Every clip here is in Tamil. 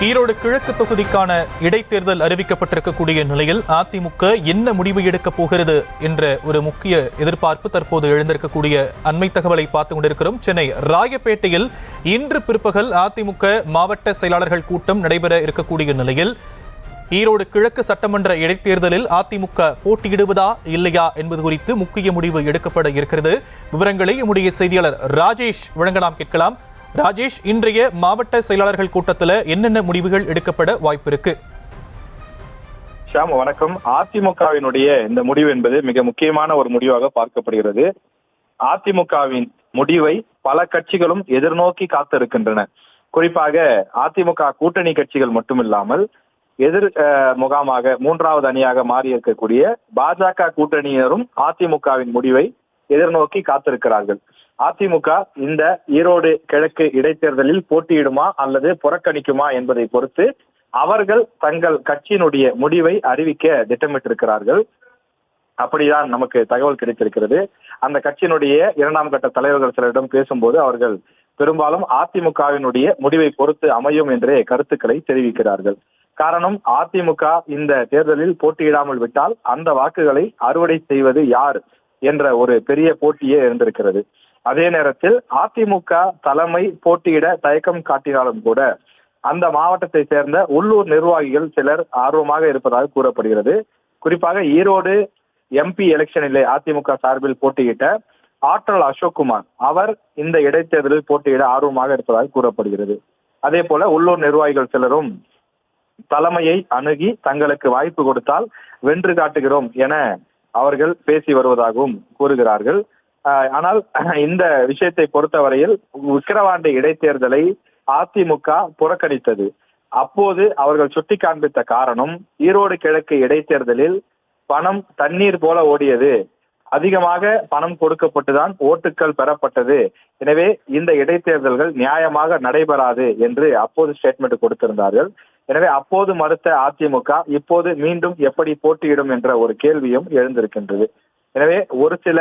ஈரோடு கிழக்கு தொகுதிக்கான இடைத்தேர்தல் அறிவிக்கப்பட்டிருக்கக்கூடிய நிலையில் அதிமுக என்ன முடிவு எடுக்கப் போகிறது என்ற ஒரு முக்கிய எதிர்பார்ப்பு தற்போது எழுந்திருக்கக்கூடிய அண்மை தகவலை பார்த்துக் கொண்டிருக்கிறோம். சென்னை ராயப்பேட்டையில் இன்று பிற்பகல் அதிமுக மாவட்ட செயலாளர்கள் கூட்டம் நடைபெற இருக்கக்கூடிய நிலையில் ஈரோடு கிழக்கு சட்டமன்ற இடைத்தேர்தலில் அதிமுக போட்டியிடுவதா இல்லையா என்பது குறித்து முக்கிய முடிவு எடுக்கப்பட இருக்கிறது. விவரங்களை நம்முடைய செய்தியாளர் ராஜேஷ் வழங்க நாம் கேட்கலாம். ராஜேஷ், இன்றைய மாவட்ட செயலாளர்கள் கூட்டத்தில் என்னென்ன முடிவுகள் எடுக்கப்பட வாய்ப்பு இருக்கு? ஷாம், வணக்கம். அதிமுகவினுடைய இந்த முடிவு என்பது மிக முக்கியமான ஒரு முடிவாக பார்க்கப்படுகிறது. அதிமுகவின் முடிவை பல கட்சிகளும் எதிர்நோக்கி காத்திருக்கின்றன. குறிப்பாக அதிமுக கூட்டணி கட்சிகள் மட்டுமில்லாமல் எதிர் முகாமாக மூன்றாவது அணியாக மாறி இருக்கக்கூடிய பாஜக கூட்டணியினரும் அதிமுகவின் முடிவை எதிர்நோக்கி காத்திருக்கிறார்கள். அதிமுக இந்த ஈரோடு கிழக்கு இடைத்தேர்தலில் போட்டியிடுமா அல்லது புறக்கணிக்குமா என்பதை பொறுத்து அவர்கள் தங்கள் கட்சியினுடைய முடிவை அறிவிக்க திட்டமிட்டிருக்கிறார்கள். அப்படிதான் நமக்கு தகவல் கிடைத்திருக்கிறது. அந்த கட்சியினுடைய இரண்டாம் கட்ட தலைவர்கள் சிலரிடம் பேசும்போது அவர்கள் பெரும்பாலும் அதிமுகவினுடைய முடிவை பொறுத்து அமையும் என்றே கருத்துக்களை தெரிவிக்கிறார்கள். காரணம், அதிமுக இந்த தேர்தலில் போட்டியிடாமல் விட்டால் அந்த வாக்குகளை அறுவடை செய்வது யார் என்ற ஒரு பெரிய போட்டியே இருந்திருக்கிறது. அதே நேரத்தில் அதிமுக தலைமை போட்டியிட தயக்கம் காட்டினாலும் கூட அந்த மாவட்டத்தை சேர்ந்த உள்ளூர் நிர்வாகிகள் சிலர் ஆர்வமாக இருப்பதாக கூறப்படுகிறது. குறிப்பாக ஈரோடு எம்பி எலெக்ஷனிலே அதிமுக சார்பில் போட்டியிட்ட ஆற்றல் அசோக்குமார் அவர் இந்த இடைத்தேர்தலில் போட்டியிட ஆர்வமாக இருப்பதாக கூறப்படுகிறது. அதே போல உள்ளூர் நிர்வாகிகள் சிலரும் தலைமையை அணுகி தங்களுக்கு வாய்ப்பு கொடுத்தால் வென்று காட்டுகிறோம் என அவர்கள் பேசி வருவதாகவும் கூறுகிறார்கள். ஆனால் இந்த விஷயத்தை பொறுத்தவரையில் விக்கிரவாண்டி இடைத்தேர்தலை அதிமுக புறக்கணித்தது. அப்போது அவர்கள் சுட்டி காண்பித்த காரணம், ஈரோடு கிழக்கு இடைத்தேர்தலில் பணம் தண்ணீர் போல ஓடியது, அதிகமாக பணம் கொடுக்கப்பட்டுதான் ஓட்டுக்கள் பெறப்பட்டது, எனவே இந்த இடைத்தேர்தல்கள் நியாயமாக நடைபெறாது என்று அப்போது ஸ்டேட்மெண்ட் கொடுத்திருந்தார்கள். எனவே அப்போது மறுத்த அதிமுக இப்போது மீண்டும் எப்படி போட்டியிடும் என்ற ஒரு கேள்வியும் எழுந்திருக்கின்றது. எனவே ஒரு சில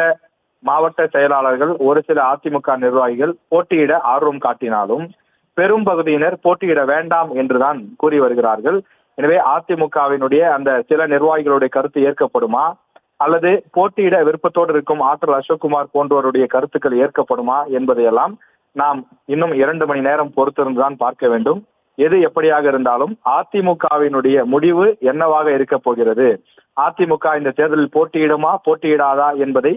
மாவட்ட செயலாளர்கள், ஒரு சில அதிமுக நிர்வாகிகள் போட்டியிட ஆர்வம் காட்டினாலும் பெரும் பகுதியினர் போட்டியிட வேண்டாம் என்றுதான் கூறி வருகிறார்கள். எனவே அதிமுகவினுடைய அந்த சில நிர்வாகிகளுடைய கருத்து ஏற்கப்படுமா அல்லது போட்டியிட விருப்பத்தோடு இருக்கும் ஆற்றல் அசோக்குமார் போன்றவருடைய கருத்துக்கள் ஏற்கப்படுமா என்பதையெல்லாம் நாம் இன்னும் 2 மணி நேரம் பொறுத்திருந்துதான் பார்க்க வேண்டும். எது எப்படியாக இருந்தாலும் அதிமுகவினுடைய முடிவு என்னவாக இருக்க போகிறது, அதிமுக இந்த தேர்தலில் போட்டியிடுமா போட்டியிடாதா என்பதை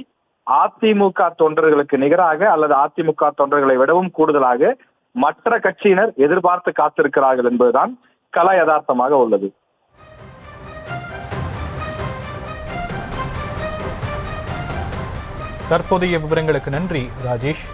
அதிமுக தொண்டர்களுக்கு நிகராக அல்லது அதிமுக தொண்டர்களை விடவும் கூடுதலாக மற்ற கட்சியினர் எதிர்பார்த்து காத்திருக்கிறார்கள் என்பதுதான் கள யதார்த்தமாக உள்ளது. தற்போதைய விவரங்களுக்கு நன்றி ராஜேஷ்.